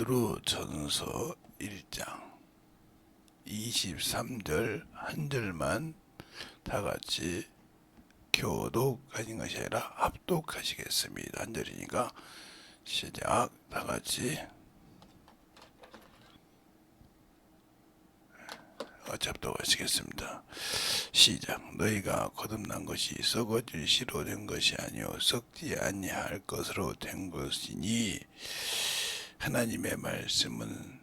베드로전서 1장 23절 한 절만 다 같이 교독하신 것이 아니라 합독하시겠습니다. 한 절이니까 시작. 다 같이 합독하시겠습니다. 시작. 너희가 거듭난 것이 썩어질 씨로 된 것이 아니요 썩지 아니할 것으로 된 것이니 하나님의 말씀은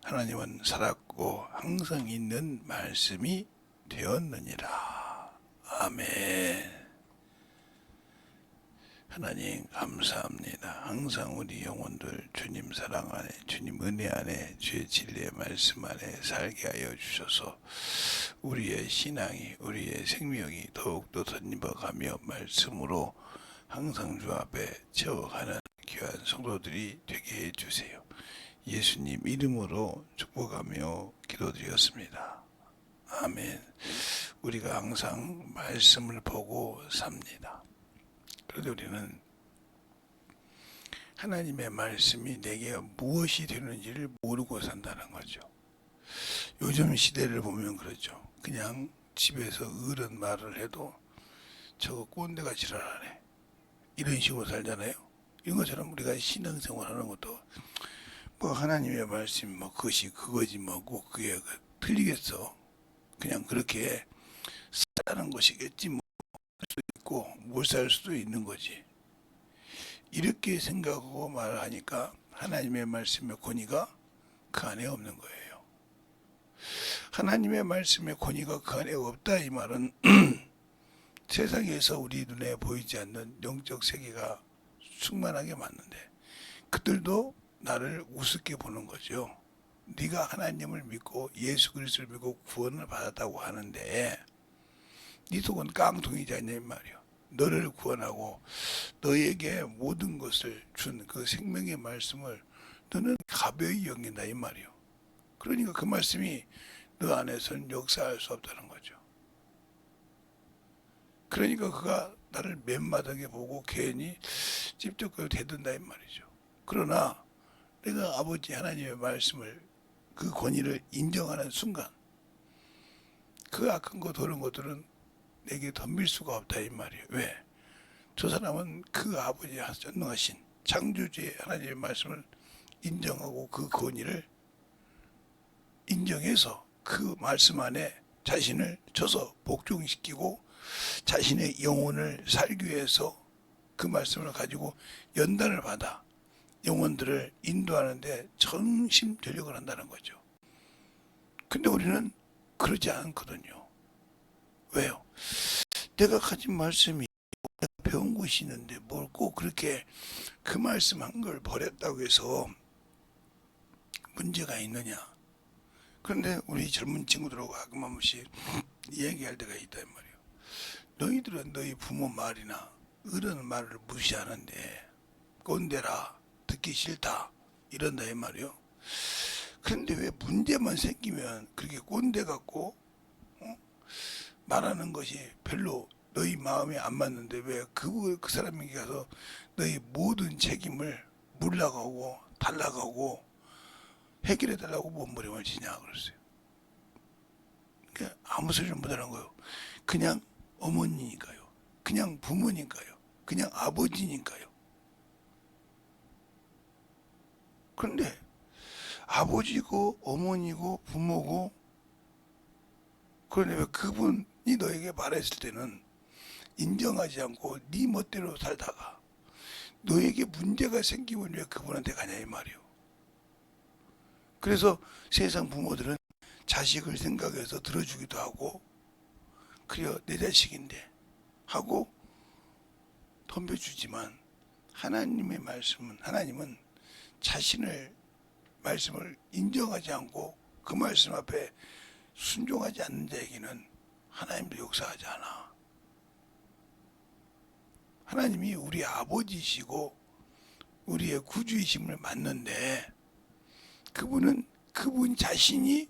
하나님은 살았고 항상 있는 말씀이 되었느니라. 아멘. 하나님 감사합니다. 항상 우리 영혼들 주님 사랑 안에, 주님 은혜 안에, 주의 진리의 말씀 안에 살게 하여 주셔서 우리의 신앙이, 우리의 생명이 더욱더 덧입어가며 말씀으로 항상 주 앞에 채워가는 귀한 성도들이 되게 해주세요. 예수님 이름으로 축복하며 기도드렸습니다. 아멘. 우리가 항상 말씀을 보고 삽니다. 그런데 우리는 하나님의 말씀이 내게 무엇이 되는지를 모르고 산다는 거죠. 요즘 시대를 보면 그렇죠. 그냥 집에서 어른 말을 해도 저거 꼰대가 지랄하네, 이런 식으로 살잖아요. 이런 것처럼 우리가 신앙생활 하는 것도 뭐 하나님의 말씀 뭐 그것이 그거지 뭐 꼭 그게 틀리겠어. 그냥 그렇게 사는 것이겠지 뭐 할 수도 있고 못 살 수도 있는 거지. 이렇게 생각하고 말하니까 하나님의 말씀의 권위가 그 안에 없는 거예요. 하나님의 말씀의 권위가 그 안에 없다 이 말은 세상에서 우리 눈에 보이지 않는 영적 세계가 충만하게 맞는데 그들도 나를 우습게 보는 거죠. 네가 하나님을 믿고 예수 그리스도를 믿고 구원을 받았다고 하는데 네 속은 깡통이지 않냐 이 말이요. 너를 구원하고 너에게 모든 것을 준 그 생명의 말씀을 너는 가벼이 여긴다 이 말이요. 그러니까 그 말씀이 너 안에서는 역사할 수 없다는 거죠. 그러니까 그가 나를 맨마당에 보고 괜히 찝쩍거려 대든다 이 말이죠. 그러나 내가 아버지 하나님의 말씀을 그 권위를 인정하는 순간 그 악한 거 더러운 것들은 내게 덤빌 수가 없다 이 말이에요. 왜? 저 사람은 그 아버지 전능하신 창조주의 하나님의 말씀을 인정하고 그 권위를 인정해서 그 말씀 안에 자신을 쳐서 복종시키고 자신의 영혼을 살기 위해서 그 말씀을 가지고 연단을 받아 영혼들을 인도하는데 전심전력을 한다는 거죠. 근데 우리는 그러지 않거든요. 왜요? 내가 가진 말씀이 내가 배운 것이 있는데 뭘 꼭 그렇게 그 말씀 한 걸 버렸다고 해서 문제가 있느냐. 그런데 우리 젊은 친구들하고 가끔 한 번씩 얘기할 때가 있단 말이에요. 너희들은 너희 부모 말이나 어른 말을 무시하는데 꼰대라, 듣기 싫다 이런다 이 말이요. 그런데 왜 문제만 생기면 그렇게 꼰대 같고 말하는 것이 별로 너희 마음에 안 맞는데 왜 그 사람에게 가서 너희 모든 책임을 물러가고 달라가고 해결해 달라고 몸부림을 치냐 그랬어요. 그러니까 아무 소리를 못하는 거예요. 그냥 어머니니까요. 그냥 부모니까요. 그냥 아버지니까요. 그런데 아버지고 어머니고 부모고 그런데 왜 그분이 너에게 말했을 때는 인정하지 않고 네 멋대로 살다가 너에게 문제가 생기면 왜 그분한테 가냐 이 말이요. 그래서 세상 부모들은 자식을 생각해서 들어주기도 하고 그래 내 자식인데 하고 덤벼주지만 하나님의 말씀은 하나님은 자신을 말씀을 인정하지 않고 그 말씀 앞에 순종하지 않는 자에게는 하나님도 역사하지 않아. 하나님이 우리 아버지시고 우리의 구주이심을 맞는데 그분은 그분 자신이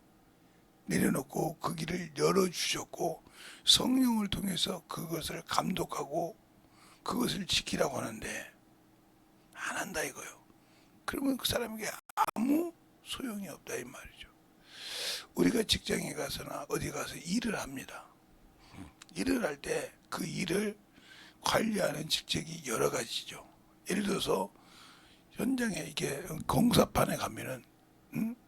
내려놓고 그 길을 열어주셨고 성령을 통해서 그것을 감독하고 그것을 지키라고 하는데 안 한다 이거요. 그러면 그 사람에게 아무 소용이 없다 이 말이죠. 우리가 직장에 가서나 어디 가서 일을 합니다. 일을 할 때 그 일을 관리하는 직책이 여러 가지죠. 예를 들어서 현장에 이렇게 공사판에 가면은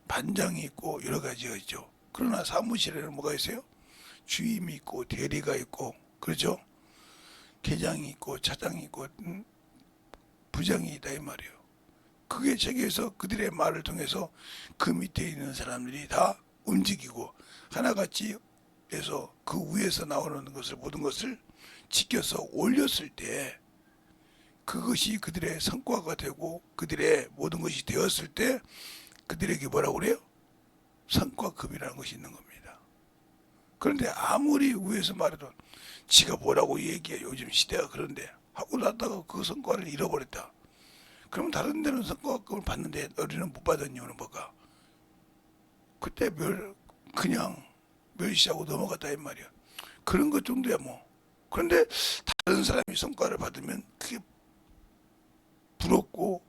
반장이 있고 여러 가지가 있죠. 그러나 사무실에는 뭐가 있어요? 주임이 있고 대리가 있고 그렇죠. 계장이 있고 차장이 있고 부장이 있다 이 말이에요. 그게 체계에서 그들의 말을 통해서 그 밑에 있는 사람들이 다 움직이고 하나같이 해서 그 위에서 나오는 것을 모든 것을 지켜서 올렸을 때 그것이 그들의 성과가 되고 그들의 모든 것이 되었을 때 그들에게 뭐라고 그래요? 성과급이라는 것이 있는 겁니다. 그런데 아무리 위에서 말해도 지가 뭐라고 얘기해 요즘 시대가 그런데 하고 났다가 그 성과를 잃어버렸다. 그럼 다른 데는 성과급을 받는데 우리는 못 받은 이유는 뭘까? 그때 그냥 멸시하고 넘어갔다 이 말이야. 그런 것 정도야 뭐. 그런데 다른 사람이 성과를 받으면 그게 부럽고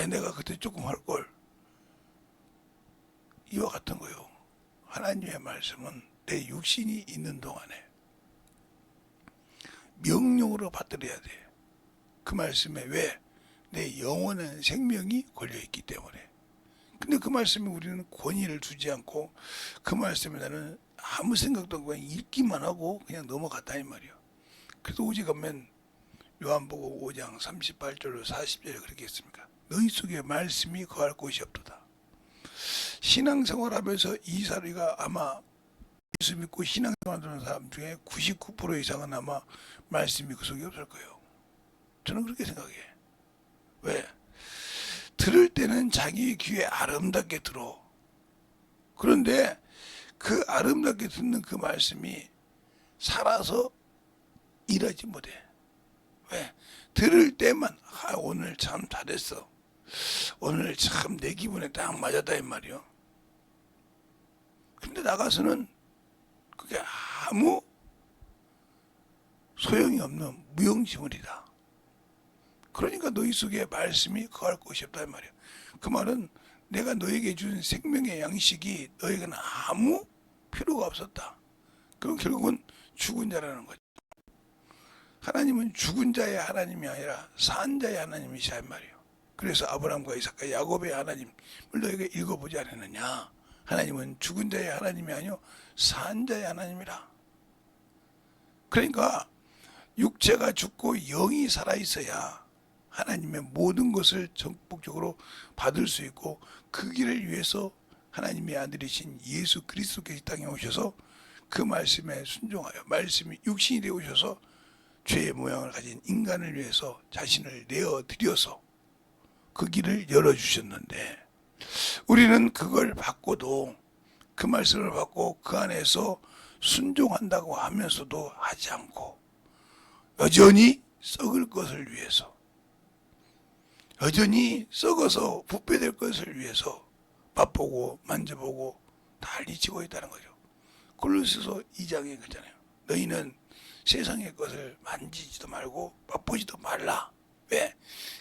내가 그때 조금 할걸. 이와 같은 거요. 하나님의 말씀은 내 육신이 있는 동안에 명령으로 받들어야 돼. 그 말씀에 왜? 내 영원한 생명이 걸려있기 때문에. 근데 그 말씀에 우리는 권위를 두지 않고 그 말씀에 나는 아무 생각도 없고 그냥 읽기만 하고 그냥 넘어갔다 이 말이야. 그래서 오직 하면 요한복음 5장 38절로 40절에 그렇게 했습니까? 너희 속에 말씀이 거할 곳이 없도다. 신앙생활하면서 이 사리가 아마 예수 믿고 신앙생활하는 사람 중에 99% 이상은 아마 말씀이 그 속에 없을 거예요. 저는 그렇게 생각해. 왜? 들을 때는 자기 귀에 아름답게 들어. 그런데 그 아름답게 듣는 그 말씀이 살아서 일하지 못해. 왜? 들을 때만 오늘 참 잘했어. 오늘 참 내 기분에 딱 맞았다 이 말이요. 근데 나가서는 그게 아무 소용이 없는 무용지물이다. 그러니까 너희 속에 말씀이 거할 곳이 없다 이 말이야. 그 말은 내가 너에게 준 생명의 양식이 너에게는 아무 필요가 없었다. 그럼 결국은 죽은 자라는 거죠. 하나님은 죽은 자의 하나님이 아니라 산 자의 하나님이시라 이 말이에요. 그래서 아브라함과 이삭과 야곱의 하나님을 너에게 읽어보지 않았느냐. 하나님은 죽은 자의 하나님이 아니요 산 자의 하나님이라. 그러니까 육체가 죽고 영이 살아있어야 하나님의 모든 것을 전폭적으로 받을 수 있고 그 길을 위해서 하나님의 아들이신 예수 그리스도께서 이 땅에 오셔서 그 말씀에 순종하여 말씀이 육신이 되어 오셔서 죄의 모양을 가진 인간을 위해서 자신을 내어드려서 그 길을 열어주셨는데 우리는 그걸 받고도 그 말씀을 받고 그 안에서 순종한다고 하면서도 하지 않고 여전히 썩을 것을 위해서 여전히 썩어서 부패될 것을 위해서 맛보고 만져보고 난리치고 있다는 거죠. 골로새서 2장에 그러잖아요. 너희는 세상의 것을 만지지도 말고 맛보지도 말라. 왜?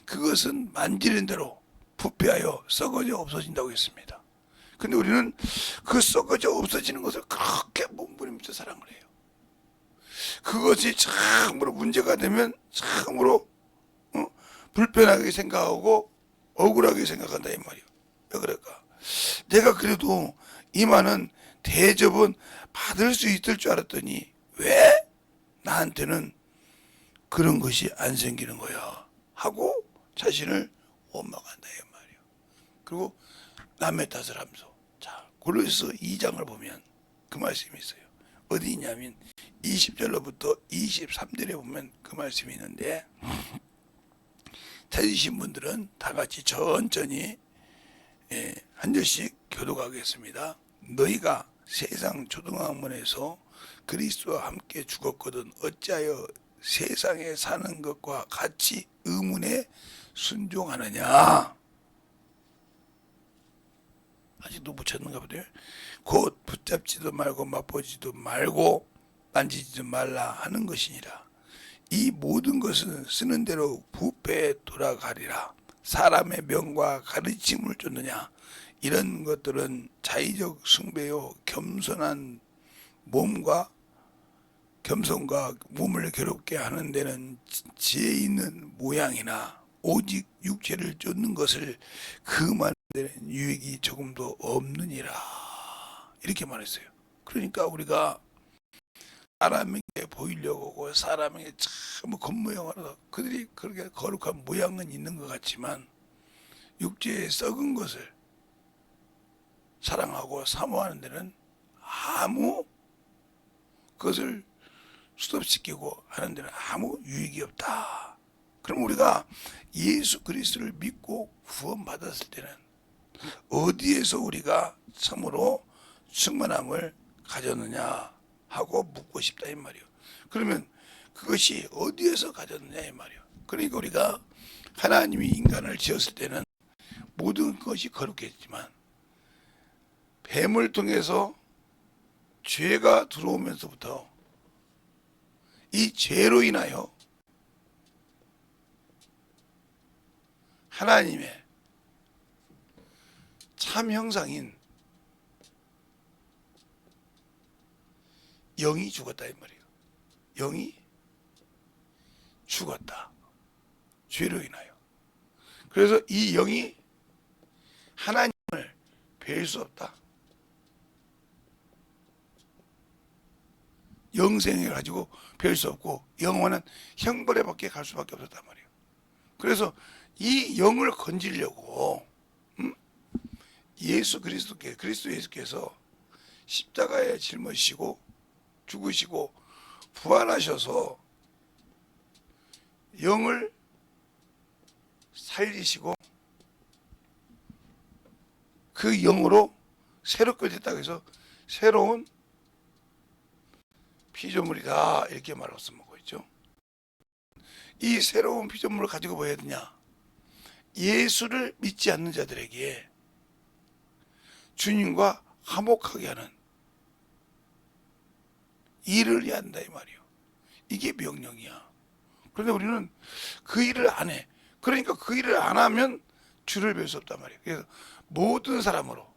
그것은 만지는 대로 부패하여 썩어져 없어진다고 했습니다. 근데 우리는 그 썩어져 없어지는 것을 그렇게 몸부림쳐 사랑을 해요. 그것이 참으로 문제가 되면 참으로 불편하게 생각하고 억울하게 생각한다 이 말이에요. 왜 그럴까? 내가 그래도 이만한 대접은 받을 수 있을 줄 알았더니 왜 나한테는 그런 것이 안 생기는 거야 하고 자신을 원망한다 이 말이에요. 그리고 남의 탓을 하면서 자 골로새서 2장을 보면 그 말씀이 있어요. 어디 있냐면 20절로부터 23절에 보면 그 말씀이 있는데 찾으신 분들은 다 같이 천천히 한 절씩 교독하겠습니다. 너희가 세상 초등학문에서 그리스도와 함께 죽었거든 어찌하여 세상에 사는 것과 같이 의문에 순종하느냐. 아직도 붙였는가 보네요. 곧 붙잡지도 말고 맛보지도 말고 만지지도 말라 하는 것이니라. 이 모든 것은 쓰는 대로 부패에 돌아가리라. 사람의 명과 가르침을 쫓느냐, 이런 것들은 자의적 숭배요 겸손한 몸과 겸손과 몸을 괴롭게 하는 데는 지혜 있는 모양이나 오직 육체를 쫓는 것을 금하는 데는 유익이 조금도 없느니라, 이렇게 말했어요. 그러니까 우리가 사람에게 보이려고 하고 사람에게 참 겉모양으로 그들이 그렇게 거룩한 모양은 있는 것 같지만 육체의 썩은 것을 사랑하고 사모하는 데는 아무 그것을 수습시키고 하는 데는 아무 유익이 없다. 그럼 우리가 예수 그리스도를 믿고 구원받았을 때는 어디에서 우리가 참으로 충만함을 가졌느냐 하고 묻고 싶다 이 말이요. 그러면 그것이 어디에서 가졌느냐 이 말이요. 그러니까 우리가 하나님이 인간을 지었을 때는 모든 것이 거룩했지만 뱀을 통해서 죄가 들어오면서부터 이 죄로 인하여 하나님의 참 형상인 영이 죽었다 이 말이에요. 영이 죽었다. 죄로 인하여. 그래서 이 영이 하나님을 뵐 수 없다. 영생을 가지고 뵐 수 없고 영원한 형벌에 밖에 갈 수밖에 없었단 말이에요. 그래서 이 영을 건지려고 예수 그리스도께 그리스도 예수께서 십자가에 짊어지시고 죽으시고 부활하셔서 영을 살리시고 그 영으로 새롭게 됐다고 해서 새로운 피조물이다 이렇게 말했으면 있죠. 이 새로운 피조물을 가지고 뭐 해야 되냐? 예수를 믿지 않는 자들에게 주님과 화목하게 하는 일을 해야 한다 이 말이에요. 이게 명령이야. 그런데 우리는 그 일을 안 해. 그러니까 그 일을 안 하면 주를 뵐 수 없단 말이에요. 그래서 모든 사람으로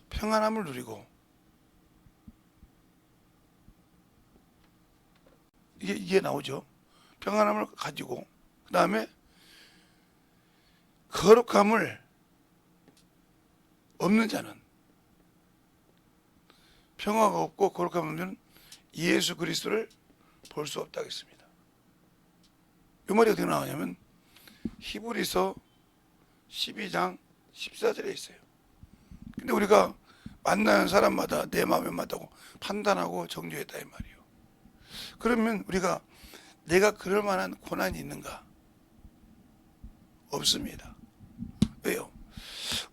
평안함을 누리고 이게 나오죠. 평안함을 가지고 그 다음에 거룩함을 없는 자는 평화가 없고 거룩함 없는 예수 그리스도를 볼 수 없다고 했습니다. 이 말이 어떻게 나오냐면 히브리서 12장 14절에 있어요. 근데 우리가 만나는 사람마다 내 마음에 맞다고 판단하고 정죄했다 이 말이에요. 그러면 우리가 내가 그럴 만한 고난이 있는가? 없습니다. 왜요?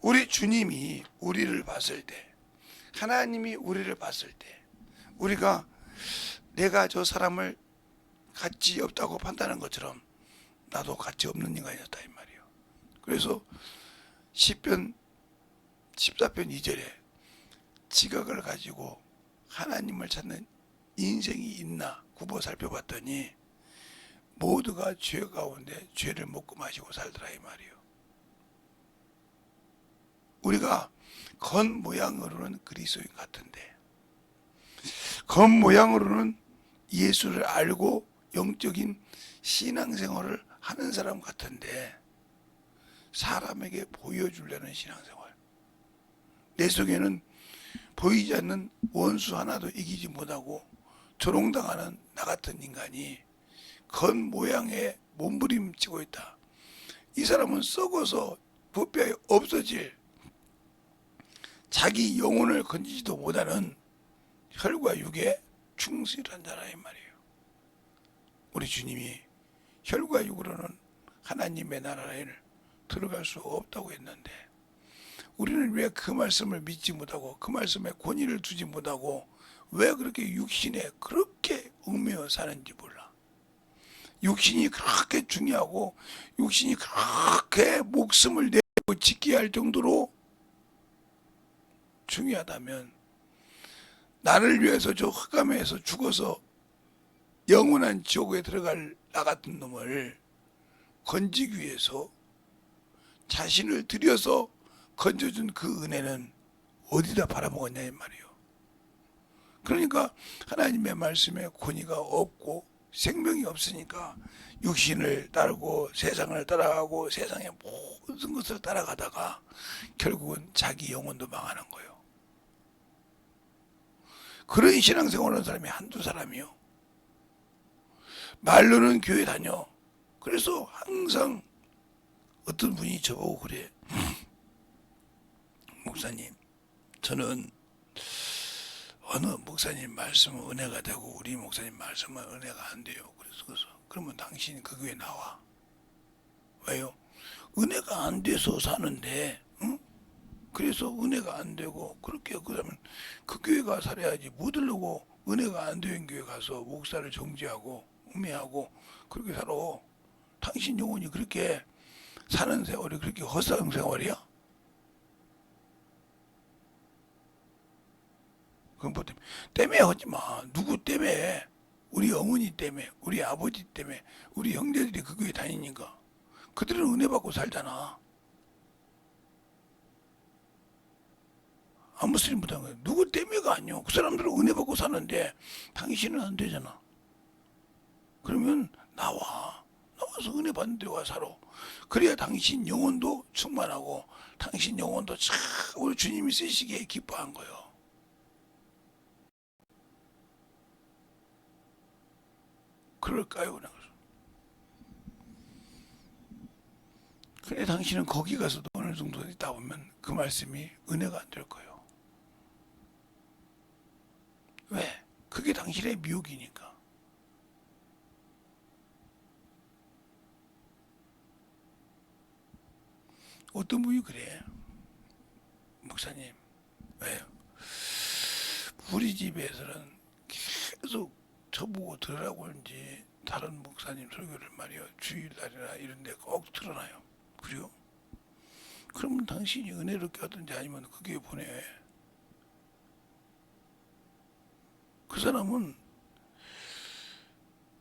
우리 주님이 우리를 봤을 때, 하나님이 우리를 봤을 때 우리가 내가 저 사람을 가치 없다고 판단한 것처럼 나도 가치 없는 인간이었다 이 말이에요. 그래서 시편 14편 2절에 지각을 가지고 하나님을 찾는 인생이 있나 굽어 살펴봤더니 모두가 죄 가운데 죄를 먹고 마시고 살더라 이 말이에요. 우리가 겉모양으로는 그리스도인 같은데 겉모양으로는 예수를 알고 영적인 신앙생활을 하는 사람 같은데 사람에게 보여주려는 신앙생활, 내 속에는 보이지 않는 원수 하나도 이기지 못하고 조롱당하는 나 같은 인간이 겉모양에 몸부림치고 있다. 이 사람은 썩어서 부패 없어질 자기 영혼을 건지지도 못하는 혈과 육에 충실한 자라 이 말이에요. 우리 주님이 혈과 육으로는 하나님의 나라에 들어갈 수 없다고 했는데 우리는 왜 그 말씀을 믿지 못하고 그 말씀에 권위를 두지 못하고 왜 그렇게 육신에 그렇게 얽매여 사는지 몰라. 육신이 그렇게 중요하고 육신이 그렇게 목숨을 내고 지켜야 할 정도로 중요하다면 나를 위해서 저 흑암에서 죽어서 영원한 지옥에 들어갈 나 같은 놈을 건지기 위해서 자신을 들여서 건져준 그 은혜는 어디다 팔아먹었냐 이 말이에요. 그러니까 하나님의 말씀에 권위가 없고 생명이 없으니까 육신을 따르고 세상을 따라가고 세상의 모든 것을 따라가다가 결국은 자기 영혼도 망하는 거예요. 그런 신앙생활을 하는 사람이 한두 사람이요. 말로는 교회 다녀. 그래서 항상 어떤 분이 저보고 그래. 목사님, 저는 어느 목사님 말씀은 은혜가 되고 우리 목사님 말씀은 은혜가 안 돼요. 그래서 그러면 당신이 그 교회 나와. 왜요? 은혜가 안 돼서 사는데, 응? 그래서 은혜가 안 되고 그렇게 그러면 그 교회 가 살아야지. 뭐 들려고 은혜가 안 되는 교회 가서 목사를 정죄하고 음해하고 그렇게 살아. 당신 영혼이 그렇게 사는 세월이 그렇게 헛사는 세월이야? 그건 뭐 때문에 하지 마. 누구 때문에? 우리 어머니 때문에, 우리 아버지 때문에, 우리 형제들이 그 교회 다니니까. 그들은 은혜 받고 살잖아. 아무 소리 못하는 거야. 누구 때문에가 아니요. 그 사람들은 은혜 받고 사는데 당신은 안 되잖아. 그러면 나와. 나와서 은혜 받는 데 와 살아. 그래야 당신 영혼도 충만하고 당신 영혼도 참 우리 주님이 쓰시기에 기뻐한 거예요. 그럴까요? 그래 당신은 거기 가서도 어느 정도 있다 보면 그 말씀이 은혜가 안 될 거예요. 왜? 그게 당신의 미혹이니까. 어떤 분이 그래. 목사님, 왜요? 우리 집에서는 계속 저보고 들으라고 하는지 다른 목사님 설교를 말이요. 주일날이나 이런 데 꼭 틀어놔요. 그래요? 그러면 당신이 은혜롭게 하든지 아니면 그게 보내. 그 사람은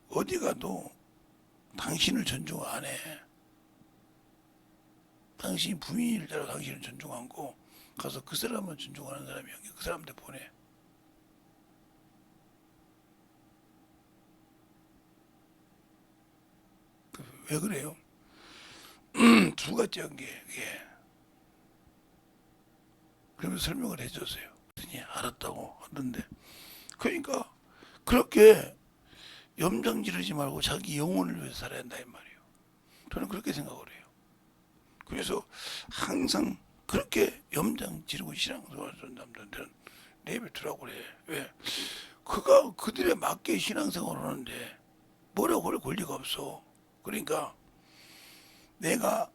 어디 가도 당신을 존중 안 해. 당신이 부인일 때로 당신을 존중한 거 가서 그 사람을 존중하는 사람이 그 사람한테 보내. 왜 그래요? 두 가지 한게 예. 그러면서 설명을 해줬어요. 그랬더니 알았다고 하던데. 그러니까 그렇게 염장 지르지 말고 자기 영혼을 위해서 살아야 한다 이 말이에요. 저는 그렇게 생각을 해요. 그래서 항상 그렇게 염장 지르고 신앙생활 하는 사람들한테는 내버두라고 그래. 왜? 그가 그들에 맞게 신앙생활을 하는데 뭐라고 할 권리가 없어. 그러니까 내가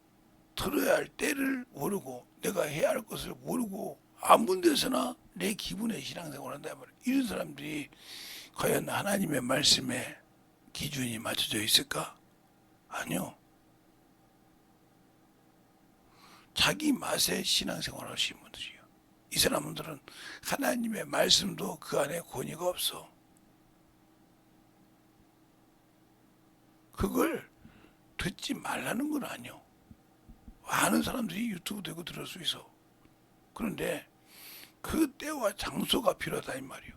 들어야 할 때를 모르고 내가 해야 할 것을 모르고 아무 데서나 내 기분에 신앙생활을 한다 말이야. 이런 사람들이 과연 하나님의 말씀에 기준이 맞춰져 있을까? 아니요. 자기 맛에 신앙생활을 하시는 분들이에요. 이 사람들은 하나님의 말씀도 그 안에 권위가 없어. 그걸 듣지 말라는 건 아니요. 많은 사람들이 유튜브 되고 들을 수 있어. 그런데 그 때와 장소가 필요하다 이 말이요.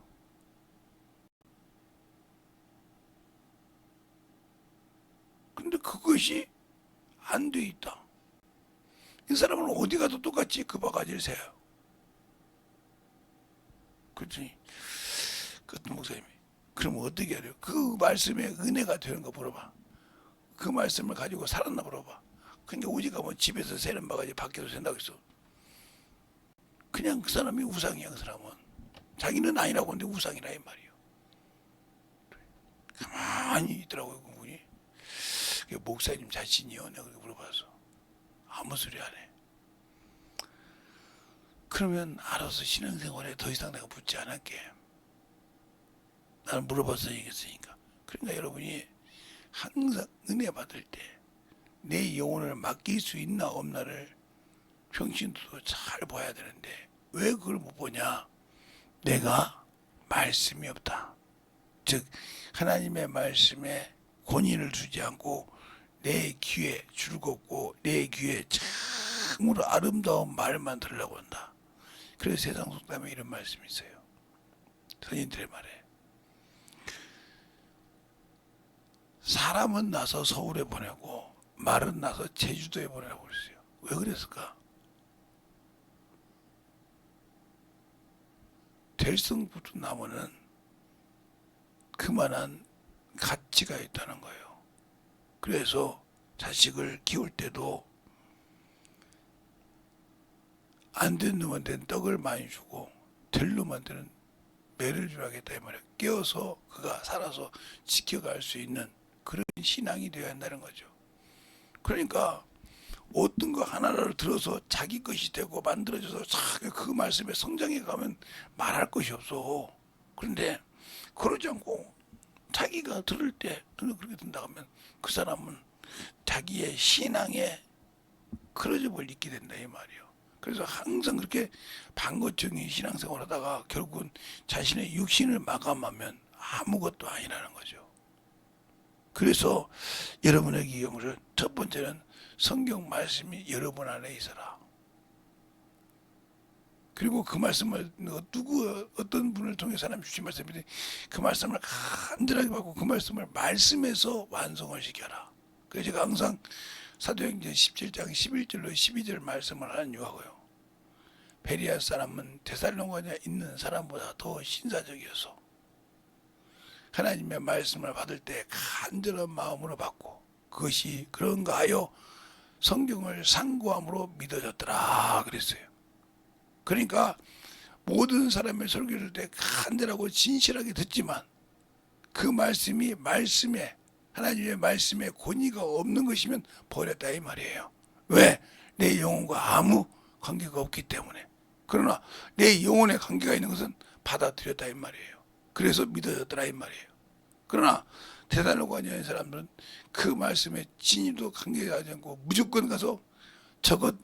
근데 그것이 안 돼 있다. 이 사람은 어디 가도 똑같이 그 바가지를 세요. 그랬더니 그 목사님이 그럼 어떻게 해야 돼요? 그 말씀에 은혜가 되는 거 물어봐. 그 말씀을 가지고 살았나 물어봐. 그러니까 우리가 뭐 집에서 세는 바가지 밖에서 센다고 했어. 그냥 그 사람이 우상이야. 그 사람은 자기는 아니라고 하는데 우상이라 이 말이에요. 가만히 있더라고요 그분이. 목사님 자신이요? 내가 그렇게 물어봤어. 아무 소리 안 해. 그러면 알아서 신앙생활에 더 이상 내가 묻지 않을게. 나는 물어봐서 얘기했으니까. 그러니까 여러분이 항상 은혜 받을 때 내 영혼을 맡길 수 있나 없나를 평신도도 잘 봐야 되는데 왜 그걸 못 보냐? 내가 말씀이 없다. 즉 하나님의 말씀에 권위를 주지 않고 내 귀에 줄겁고 내 귀에 참으로 아름다운 말만 들으려고 한다. 그래서 세상 속담에 이런 말씀이 있어요. 선인들의 말에 사람은 나서 서울에 보내고 말은 나서 제주도에 보내라고 그랬어요. 왜 그랬을까? 될성부터 나무는 그만한 가치가 있다는 거예요. 그래서 자식을 키울 때도 안 된 놈한테는 떡을 많이 주고 될 놈한테는 매를 주라겠다 이 말이에요. 깨워서 그가 살아서 지켜갈 수 있는 그런 신앙이 되어야 한다는 거죠. 그러니까 어떤 거 하나를 들어서 자기 것이 되고 만들어져서 그 말씀에 성장해 가면 말할 것이 없어. 그런데 그러지 않고 자기가 들을 때 그렇게 된다 하면 그 사람은 자기의 신앙에 그러짐을 잊게 된다 이 말이에요. 그래서 항상 그렇게 방거청이 신앙생활 하다가 결국은 자신의 육신을 마감하면 아무것도 아니라는 거죠. 그래서 여러분에게 이것을 첫 번째는 성경 말씀이 여러분 안에 있어라. 그리고 그 말씀을 어떤 분을 통해서 하나님 주신 말씀인데 그 말씀을 간절하게 받고 그 말씀을 말씀에서 완성을 시켜라. 그래서 제가 항상 사도행전 17장 11절로 12절 말씀을 하는 이유하고요. 베리아 사람은 데살로니가에 있는 사람보다 더 신사적이어서 하나님의 말씀을 받을 때 간절한 마음으로 받고 그것이 그런가 하여 성경을 상고함으로 믿어졌더라 그랬어요. 그러니까 모든 사람의 설교를 때 간절하고 진실하게 듣지만 그 말씀이 말씀에 하나님의 말씀에 권위가 없는 것이면 버렸다 이 말이에요. 왜? 내 영혼과 아무 관계가 없기 때문에. 그러나 내 영혼에 관계가 있는 것은 받아들였다 이 말이에요. 그래서 믿어졌더라 이 말이에요. 그러나 데살로니가에 있는 사람들은 그 말씀에 진위도 관계가 하지 않고 무조건 가서 저것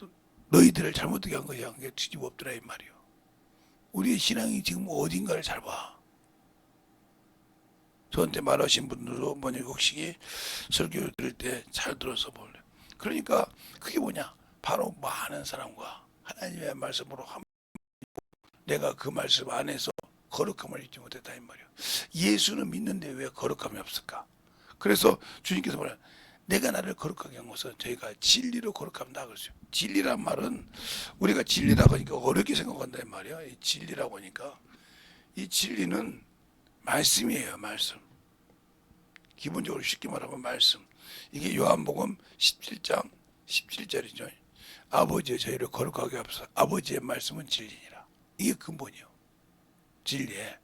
너희들을 잘못되게 한 것이야. 그게 뒤집어 엎더라 이 말이에요. 우리의 신앙이 지금 어딘가를 잘 봐. 저한테 말하신 분들도 번역국식이 설교를 들을 때 잘 들어서 볼래. 그러니까 그게 뭐냐? 바로 많은 사람과 하나님의 말씀으로 내가 그 말씀 안에서 거룩함을 잊지 못했다 이 말이에요. 예수는 믿는데 왜 거룩함이 없을까? 그래서 주님께서 뭐냐? 내가 나를 거룩하게 한 것은 저희가 진리로 거룩합니다 그랬어요. 진리란 말은 우리가 진리라고 하니까 어렵게 생각한다 이 말이에요. 이 진리라고 하니까 이 진리는 말씀이에요. 말씀. 기본적으로 쉽게 말하면 말씀. 이게 요한복음 17장 17절이죠. 아버지의 저희를 거룩하게 하소서. 아버지의 말씀은 진리니라. 이게 근본이요. 진리에.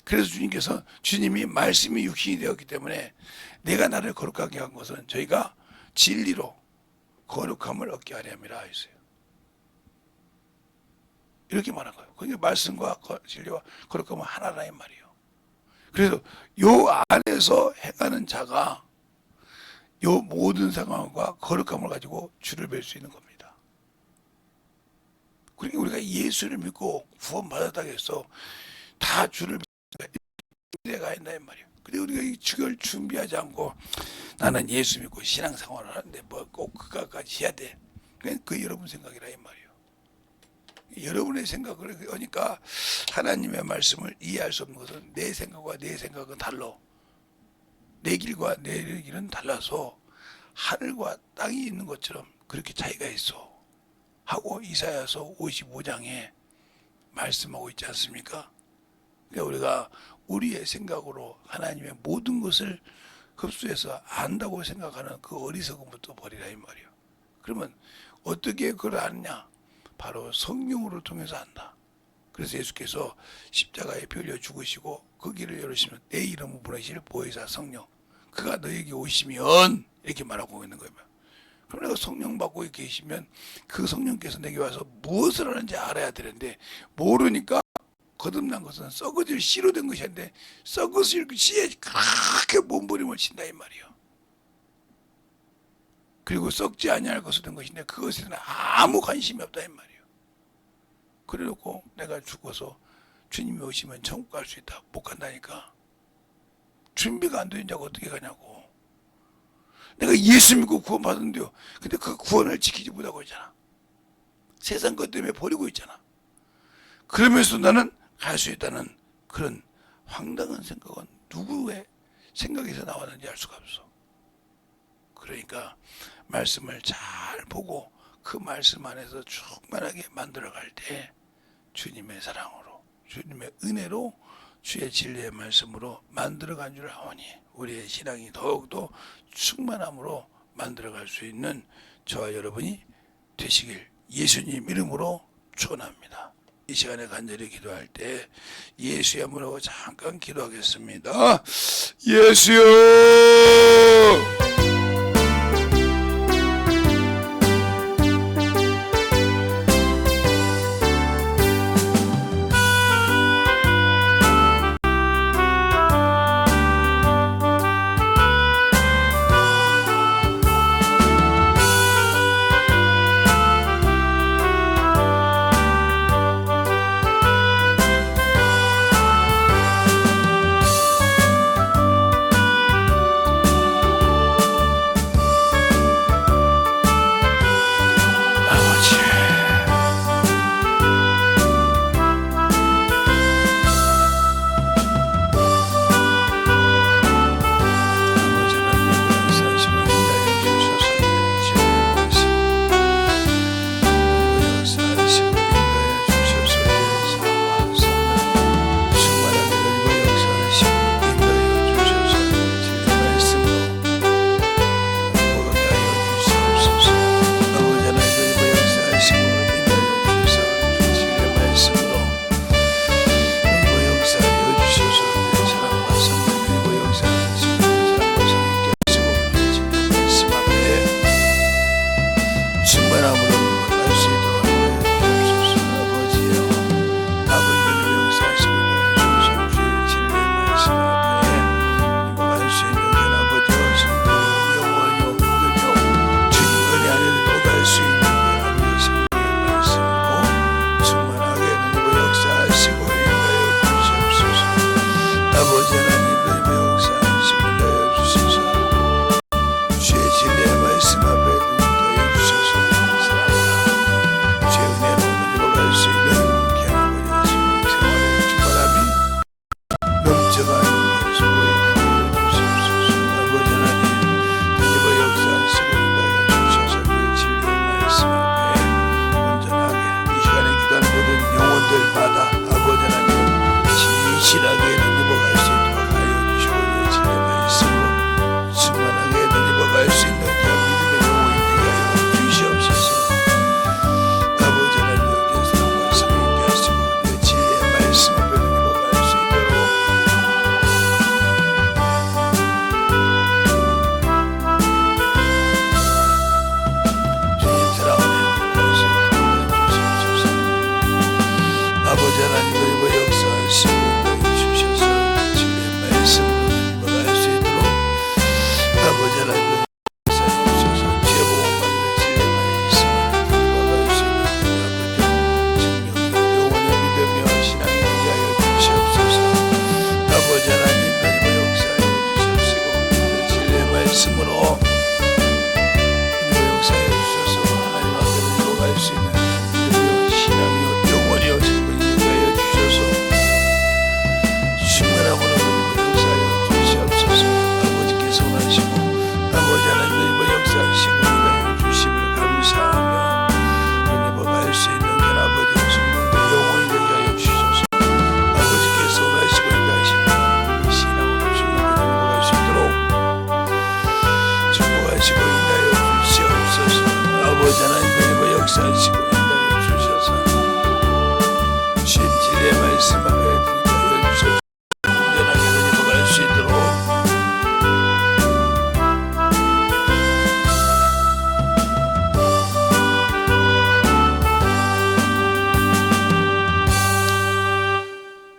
그래서 주님이 말씀이 육신이 되었기 때문에 내가 나를 거룩하게 한 것은 저희가 진리로 거룩함을 얻게 하려 함이라 했어요. 이렇게 말한 거예요. 그러니까 말씀과 진리와 거룩함은 하나라 이 말이에요. 그래서 요 안에서 행하는 자가 요 모든 상황과 거룩함을 가지고 주를 뵐 수 있는 겁니다. 그러니까 우리가 예수를 믿고 구원받았다고 해서 다 주를 내가 한다 이 말이에요. 근데 우리가 이 주를 준비하지 않고 나는 예수 믿고 신앙생활을 하는데 뭐 꼭 그까지 해야 돼. 그 여러분 생각이라 이 말이에요. 여러분의 생각을 하니까 하나님의 말씀을 이해할 수 없는 것은 내 생각과 내 생각은 달라. 내 길과 내 길은 달라서 하늘과 땅이 있는 것처럼 그렇게 차이가 있어 하고 이사야서 55장에 말씀하고 있지 않습니까? 그러니까 우리가 우리의 생각으로 하나님의 모든 것을 흡수해서 안다고 생각하는 그 어리석음부터 버리라 이 말이에요. 그러면 어떻게 그걸 아느냐? 바로 성령으로 통해서 안다. 그래서 예수께서 십자가에 빌려 죽으시고 그 길을 열으시면 내 이름을 부르실 보혜사 성령 그가 너에게 오시면 이렇게 말하고 있는 거예요. 그럼 내가 성령 받고 계시면 그 성령께서 내게 와서 무엇을 하는지 알아야 되는데 모르니까 거듭난 것은 썩어질 씨로 된 것인데 썩어질 씨에 그렇게 몸부림을 친다 이 말이에요. 그리고 썩지 아니할 것으로 된 것인데 그것에는 아무 관심이 없다 이 말이에요. 그래놓고 내가 죽어서 주님이 오시면 천국 갈 수 있다. 못 간다니까. 준비가 안 되냐고 어떻게 가냐고. 내가 예수 믿고 구원받은데요. 근데 그 구원을 지키지 못하고 있잖아. 세상 것 때문에 버리고 있잖아. 그러면서 나는 갈 수 있다는 그런 황당한 생각은 누구의 생각에서 나왔는지 알 수가 없어. 그러니까 말씀을 잘 보고 그 말씀 안에서 충만하게 만들어갈 때 주님의 사랑으로, 주님의 은혜로, 주의 진리의 말씀으로 만들어간 줄 아오니 우리의 신앙이 더욱더 충만함으로 만들어갈 수 있는 저와 여러분이 되시길 예수님 이름으로 축원합니다. 이 시간에 간절히 기도할 때 예수의 이름으로 잠깐 기도하겠습니다. 예수여!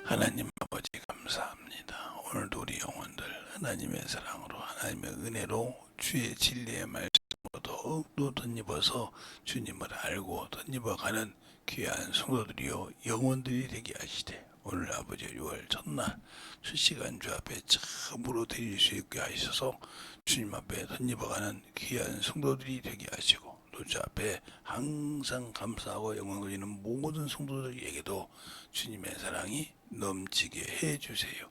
하나님 아버지 감사합니다. 오늘도 우리 영혼들 하나님의 사랑으로 하나님의 은혜로 주의 진리의 말씀으로 더욱더 덧입어서 주님을 알고 덧입어가는 귀한 성도들이요 영혼들이 되게 하시되 오늘 아버지 6월 첫날 실시간 주 앞에 참으로 드릴 수 있게 하셔서 주님 앞에 덧입어가는 귀한 성도들이 되게 하시고 또 주 앞에 항상 감사하고 영광 돌리는 모든 성도들에게도 주님의 사랑이 넘치게 해주세요.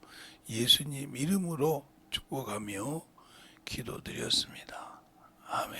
예수님 이름으로 축복하며 기도드렸습니다. 아멘.